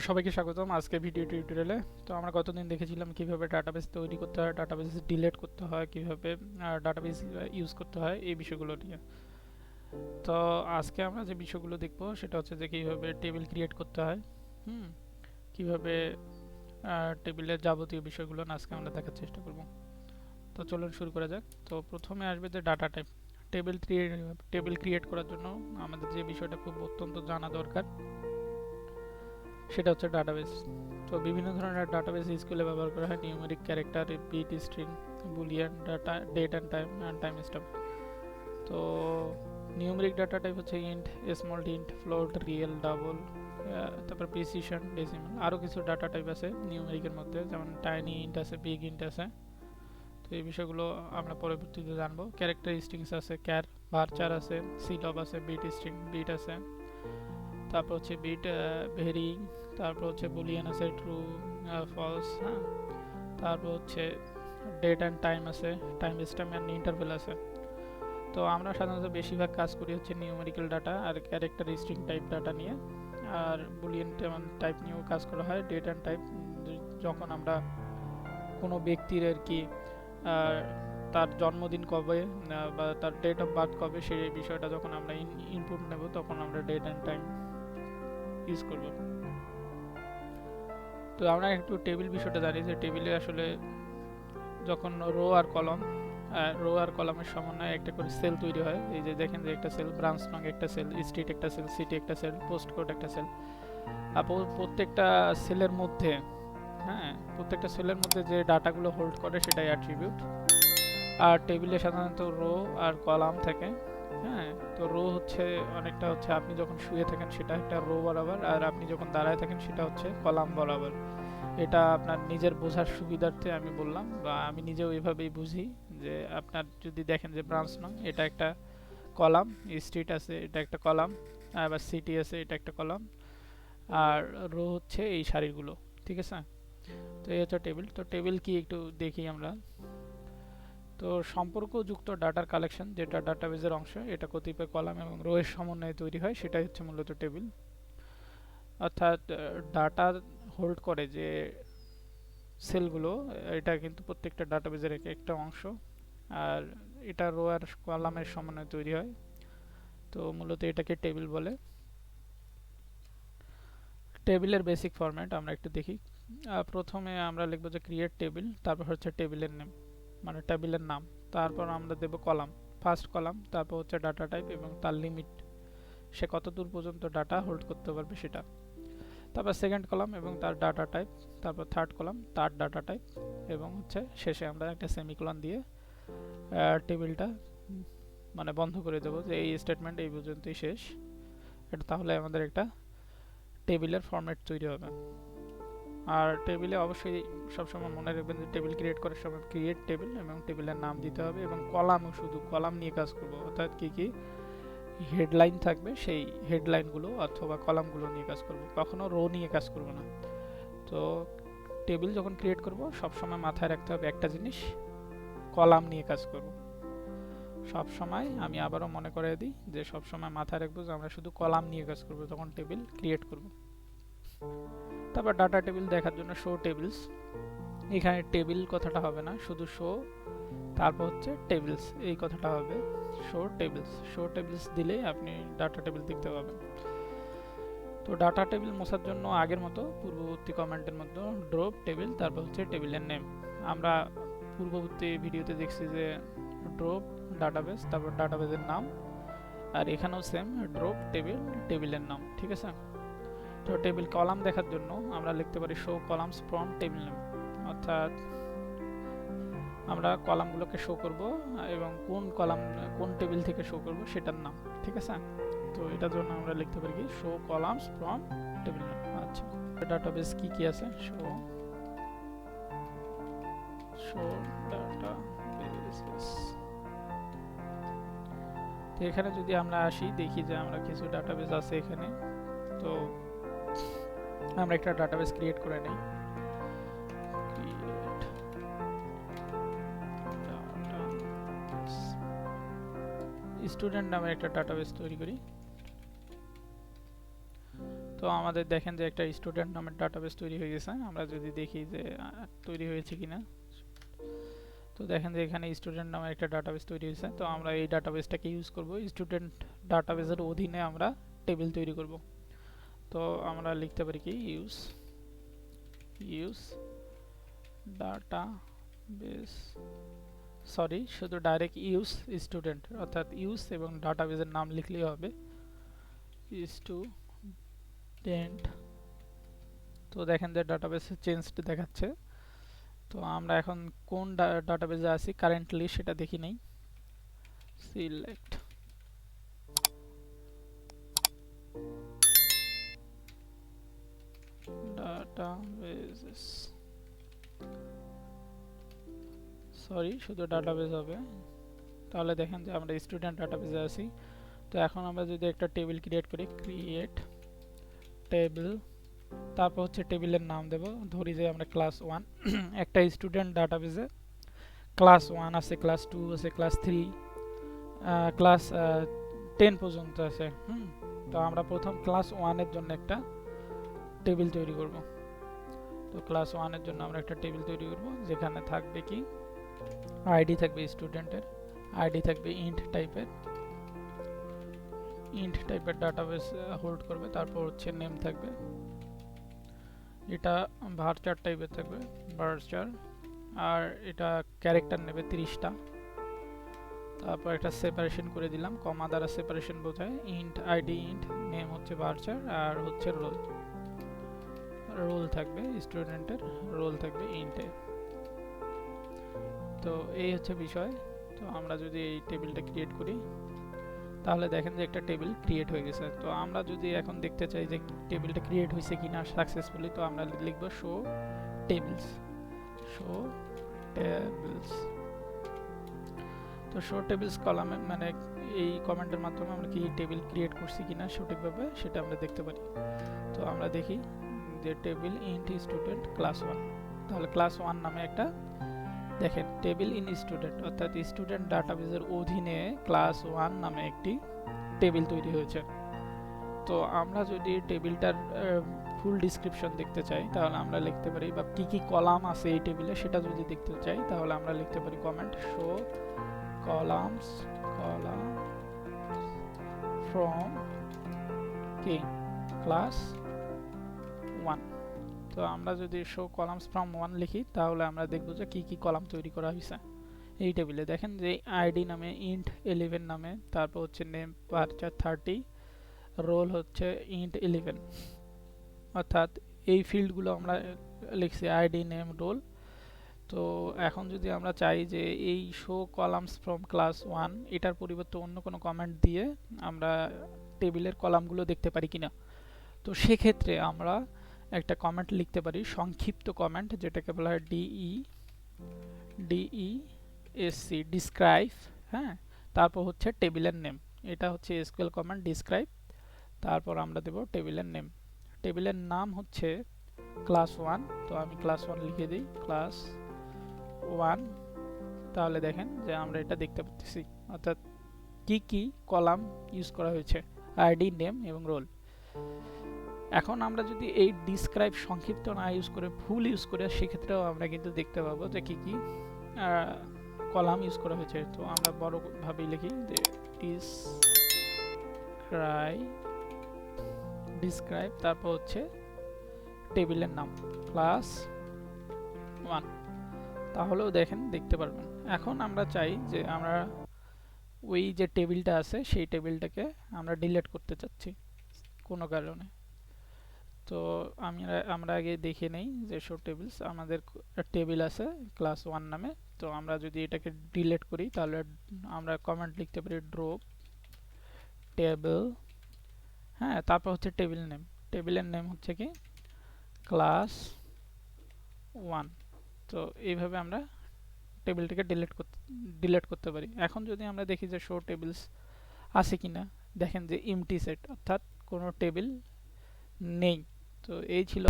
সবাইকে স্বাগতম আজকে ভিডিও টিউটোরিয়ালে। তো আমরা গতদিন দেখেছিলাম কিভাবে ডাটাবেস তৈরি করতে হয়, ডাটাবেস ডিলিট করতে হয়, কিভাবে ডাটাবেস ইউজ করতে হয় এই বিষয়গুলো নিয়ে। তো আজকে আমরা যে বিষয়গুলো দেখব সেটা হচ্ছে যে কিভাবে টেবিল ক্রিয়েট করতে হয়, কিভাবে টেবিলের যাবতীয় বিষয়গুলো আজকে আমরা দেখার চেষ্টা করব। তো চলুন শুরু করা যাক। তো প্রথমে আসবে যে ডাটা টাইপ। টেবিল ক্রিয়েট করার জন্য আমাদের যে বিষয়টা খুব অত্যন্ত জানা দরকার সেটা হচ্ছে ডাটাবেস। তো বিভিন্ন ধরনের ডাটাবেস স্কুলে ব্যবহার করা হয়: numeric, character, bit, string, boolean, data, date and time stamp. তো নিউমেরিক ডাটা টাইপ হচ্ছে int, small int, float, real, double, তারপর প্রিসিশন, ডেসিমাল। আরও কিছু ডাটা টাইপ আছে নিউমেরিকের মধ্যে, যেমন টাইনি ইন্ট আছে, বিগ ইন্ট আছে। তো এই বিষয়গুলো আমরা পরবর্তীতে জানবো। ক্যারেক্টারিস্টিক্স আছে, ক্যার, ভার্চার আছে, সিলব আছে, বিট স্ট্রিং, বিট আছে, তারপর হচ্ছে বিট ভেরিং, তারপর হচ্ছে বুলিয়ান আছে, ট্রু, ফলস, হ্যাঁ। তারপর হচ্ছে ডেট অ্যান্ড টাইম আছে, টাইম স্ট্যাম্প অ্যান্ড ইন্টারভেল আছে। তো আমরা সাধারণত বেশিরভাগ কাজ করি হচ্ছে নিউমেরিক্যাল ডাটা আর ক্যারেক্টার স্ট্রিং টাইপ ডাটা নিয়ে, আর বুলিয়ান টাইপ নিয়েও কাজ করা হয়। ডেট অ্যান্ড টাইপ যখন আমরা কোনো ব্যক্তির আর কি তার জন্মদিন কবে বা তার ডেট অফ বার্থ কবে সেই বিষয়টা যখন আমরা ইনপুট নেব তখন আমরা ডেট অ্যান্ড টাইম ইউজ করব। তো আমরা একটু টেবিল বিষয়টা জানি যে টেবিলে আসলে যখন রো আর কলামের সমন্বয়ে একটা করে সেল তৈরি হয়। এই যে দেখেন যে একটা সেল, ব্রাঞ্চ নং একটা সেল, স্ট্রিট একটা সেল, সিটি একটা সেল, পোস্ট কোড একটা সেল। আর প্রত্যেকটা সেলের মধ্যে প্রত্যেকটা সেলের মধ্যে যে ডাটাগুলো হোল্ড করে সেটাই অ্যাট্রিবিউট। আর টেবিলে সাধারণত রো আর কলাম থাকে। তো রো হচ্ছে অনেকটা হচ্ছে আপনি যখন শুয়ে থাকেন সেটা একটা রো বরাবর, আর আপনি যখন দাঁড়ায় থাকেন সেটা হচ্ছে কলাম বরাবর। এটা আপনার নিজের বোঝার সুবিধার্থে আমি বললাম, বা আমি নিজেও এইভাবেই বুঝি যে আপনার যদি দেখেন যে ব্রাঞ্চ নং এটা একটা কলাম, স্ট্রিট আছে এটা একটা কলাম, আবার সিটি আছে এটা একটা কলাম, আর রো হচ্ছে এই সারিগুলো। ঠিক আছে? তো এই হচ্ছে টেবিল। তো টেবিল কি একটু দেখি আমরা। তো সম্পর্কযুক্ত ডাটার কালেকশন, যেটা ডাটাবেজের অংশ, এটা কতিপয় কলাম এবং রো এর সমন্বয়ে তৈরি হয়, সেটাই হচ্ছে মূলত টেবিল। অর্থাৎ ডাটা হোল্ড করে যে সেলগুলো, এটা কিন্তু প্রত্যেকটা ডাটাবেজের একটা অংশ, আর এটা রো আর কলামের সমন্বয়ে তৈরি হয়। তো মূলত এটাকে টেবিল বলে। টেবিলের বেসিক ফরম্যাট আমরা একটু দেখি। প্রথমে আমরা লিখব যে ক্রিয়েট টেবিল, তারপর হচ্ছে টেবিলের নেম, মানে টেবিলের নাম, তারপর আমরা দেব কলাম, ফার্স্ট কলাম, তারপর হচ্ছে ডাটা টাইপ এবং তার লিমিট, সে কতদূর পর্যন্ত ডাটা হোল্ড করতে পারবে সেটা, তারপর সেকেন্ড কলাম এবং তার ডাটা টাইপ, তারপর থার্ড কলাম তার ডাটা টাইপ, এবং হচ্ছে শেষে আমরা একটা সেমিকোলন দিয়ে টেবিলটা মানে বন্ধ করে দেবো যে এই স্টেটমেন্ট এই পর্যন্তই শেষ। এটা তাহলে আমাদের একটা টেবিলের ফরম্যাট তৈরি হবে। আর টেবিলে অবশ্যই সবসময় মনে রাখবেন যে টেবিল ক্রিয়েট করার সময় ক্রিয়েট টেবিল এবং টেবিলের নাম দিতে হবে, এবং কলামও শুধু কলাম নিয়ে কাজ করব, অর্থাৎ কি কি হেডলাইন থাকবে সেই হেডলাইনগুলো অথবা কলামগুলো নিয়ে কাজ করব, কখনো রো নিয়ে কাজ করব না। তো টেবিল যখন ক্রিয়েট করব সবসময় মাথায় রাখতে হবে একটা জিনিস, কলাম নিয়ে কাজ করব সবসময়। আমি আবারও মনে করে দিই যে সবসময় মাথায় রাখবো যে আমরা শুধু কলাম নিয়ে কাজ করব তখন টেবিল ক্রিয়েট করব। তারপর ডাটা টেবিল দেখার জন্য শো টেবিলস, এখানে টেবিল কথাটা হবে না, শুধু শো, তারপর হচ্ছে টেবিলস এই কথাটা হবে, শো টেবিলস। শো টেবিলস দিলেই আপনি ডাটা টেবিল দেখতে পাবেন। তো ডাটা টেবিল মোছার জন্য আগের মতো পূর্ববর্তী কমেন্টের মধ্যে ড্রপ টেবিল, তারপর হচ্ছে টেবিলের নেম। আমরা পূর্ববর্তী ভিডিওতে দেখছি যে ড্রপ ডাটাবেস, তারপর ডাটাবেসের নাম, আর এখানেও সেম ড্রপ টেবিল, টেবিলের নাম। ঠিক আছে? তো টেবিল কলাম দেখার জন্য আমরা লিখতে পারি show columns from table name, অর্থাৎ আমরা কলামগুলোকে শো করব এবং কোন টেবিল থেকে শো করব সেটার নাম। ঠিক আছে? তো এটার জন্য আমরা লিখতে পারি কি show columns from table name. আচ্ছা, ডাটাবেস কি কি আছে? Show database. তো এখানে যদি আমরা আসি দেখি যে আমরা কিছু ডাটাবেস আছে এখানে। তো আমরা একটা ডাটাবেস ক্রিয়েট করে নেই। স্টুডেন্ট নামে একটা ডাটাবেস তৈরি করি। তো আমাদের দেখেন যে একটা স্টুডেন্ট নামের ডাটাবেস তৈরি হয়ে গেছে। আমরা যদি দেখি যে তৈরি হয়েছে কিনা, তো দেখেন যে এখানে স্টুডেন্ট নামের একটা ডাটাবেস তৈরি হয়েছে। তো আমরা এই ডাটাবেসটাকে ইউজ করব, স্টুডেন্ট ডাটাবেসের অধীনে আমরা টেবিল তৈরি করব। তো আমরা লিখতে পারি কি ইউজ ডাটাবেস, সরি শুধু ডাইরেক্ট ইউজ স্টুডেন্ট, অর্থাৎ ইউজ এবং ডাটাবেসের নাম লিখলেই হবে স্টুডেন্ট। তো দেখেন যে ডাটাবেসে চেঞ্জড দেখাচ্ছে। তো আমরা এখন কোন ডাটাবেসে আছি কারেন্টলি সেটা দেখি নেই। সিলেক্ট ডাটাবেসেস, সরি শুধু ডাটাবেস হবে। তাহলে দেখেন যে আমরা স্টুডেন্ট ডাটাবেসে আছি। তো এখন আমরা যদি একটা টেবিল ক্রিয়েট করি, ক্রিয়েট টেবিল, তারপর হচ্ছে টেবিলের নাম দেব, ধরি যে আমরা ক্লাস 1 একটা স্টুডেন্ট ডাটাবেসে ক্লাস 1 আছে, ক্লাস 2 আছে, ক্লাস 3, ক্লাস 10 পর্যন্ত আছে। তো আমরা প্রথম ক্লাস 1 এর জন্য একটা টেবিল তৈরি করব। তো ক্লাস 1 এর জন্য আমরা একটা টেবিল তৈরি করব, যেখানে থাকবে কি আইডি থাকবে স্টুডেন্টের, আইডি থাকবে ইন্ট টাইপের ডাটাবেস হোল্ড করবে, তারপর হচ্ছে নেম থাকবে, এটা ভার্চার টাইপের থাকবে ভার্চার, আর এটা ক্যারেক্টার নেবে 30টা। তারপর একটা সেপারেশন করে দিলাম, কমা দ্বারা সেপারেশন বোঝায়, ইন্ট আইডি ইন্ট, নেম হচ্ছে ভার্চার, আর হচ্ছে রোল থাকবে স্টুডেন্টের, রোল থাকবে ইন্টে। তো এই হচ্ছে বিষয়। তো আমরা যদি এই টেবিলটা ক্রিয়েট করি, তাহলে দেখেন যে একটা টেবিল ক্রিয়েট হয়ে গেছে। তো আমরা যদি এখন দেখতে চাই যে টেবিলটা ক্রিয়েট হয়েছে কিনা সাকসেসফুলি, তো আমরা লিখব শো টেবিলস। তো শো টেবিলস কলামে মানে এই কমেন্টের মাধ্যমে আমরা কি টেবিল ক্রিয়েট করছি কিনা সঠিকভাবে সেটা আমরা দেখতে পারি। তো আমরা দেখি যে টেবিল ইন্ট স্টুডেন্ট ক্লাস 1, তাহলে ক্লাস 1 নামে একটা দেখেন টেবিল ইন স্টুডেন্ট, অর্থাৎ স্টুডেন্ট ডাটাবেসের অধীনে ক্লাস 1 নামে একটি টেবিল তৈরি হয়েছে। তো আমরা যদি টেবিলটার ফুল ডিসক্রিপশন দেখতে চাই, তাহলে আমরা লিখতে পারি, বা কি কি কলাম আছে এই টেবিলে সেটা যদি দেখতে চাই, তাহলে আমরা লিখতে পারি কমেন্ট শো কলামস ফ্রম কি ক্লাস 1। তো আমরা যদি শো কলামস ফ্রম 1 লিখি, তাহলে আমরা দেখব যে কি কি কলাম তৈরি করা হয়েছে এই টেবিলে। দেখেন যে আইডি নামে ইন্ট 11 নামে, তারপর হচ্ছে নেম ভার্চার 30, রোল হচ্ছে ইন্ট 11, অর্থাৎ এই ফিল্ডগুলো আমরা লিখছি আইডি নেম রোল। তো এখন যদি আমরা চাই যে এই শো কলামস ফ্রম ক্লাস 1 এটার পরিবর্তে অন্য কোনো কমেন্ট দিয়ে আমরা টেবিলের কলামগুলো দেখতে পারি কিনা, তো সেক্ষেত্রে আমরা একটা কমেন্ট লিখতে পারি, সংক্ষিপ্ত কমেন্ট, যেটাকে বলা হয় DESC ডিসক্রাইব। হ্যাঁ, তারপর হচ্ছে টেবিলের নেম, এটা হচ্ছে এসকিউএল কমান্ড ডিসক্রাইব, তারপর আমরা দেব টেবিলের নেম। টেবিলের নাম হচ্ছে ক্লাস 1, তো আমি ক্লাস 1 লিখে দিই, ক্লাস 1। তাহলে দেখেন যে আমরা এটা দেখতে পাচ্ছি, অর্থাৎ কি কি কলাম ইউজ করা হয়েছে, আইডি নেম এবং রোল। এখন আমরা যদি এই ডিসক্রাইব সংক্ষিপ্ত না ইউজ করে ফুল ইউজ করি, সেক্ষেত্রেও আমরা কিন্তু দেখতে পাবো যে কি কি কলাম ইউজ করা হয়েছে। তো আমরা বড় ভাবে লিখি যে ডিসক্রাইব, তারপর হচ্ছে টেবিলের নাম ক্লাস 1, তাহলেও দেখেন দেখতে পারবেন। এখন আমরা চাই যে আমরা ওই যে টেবিলটা আছে সেই টেবিলটাকে আমরা ডিলিট করতে চাচ্ছি কোনো কারণে। তো আমরা আগে দেখে নেই যে শো টেবিলস, আমাদের টেবিল আছে ক্লাস 1 নামে। তো আমরা যদি এটাকে ডিলিট করি, তাহলে আমরা কমেন্ট লিখতে পারি ড্রপ টেবিল। হ্যাঁ, তারপর হচ্ছে টেবিল নেম, টেবিলের নেম হচ্ছে কি ক্লাস 1। তো এইভাবে আমরা টেবিলটাকে ডিলিট করতে পারি। এখন যদি আমরা দেখি যে শো টেবিলস আছে কিনা, দেখেন যে এমটি সেট, অর্থাৎ কোনো টেবিল নেই। তো এই ছিল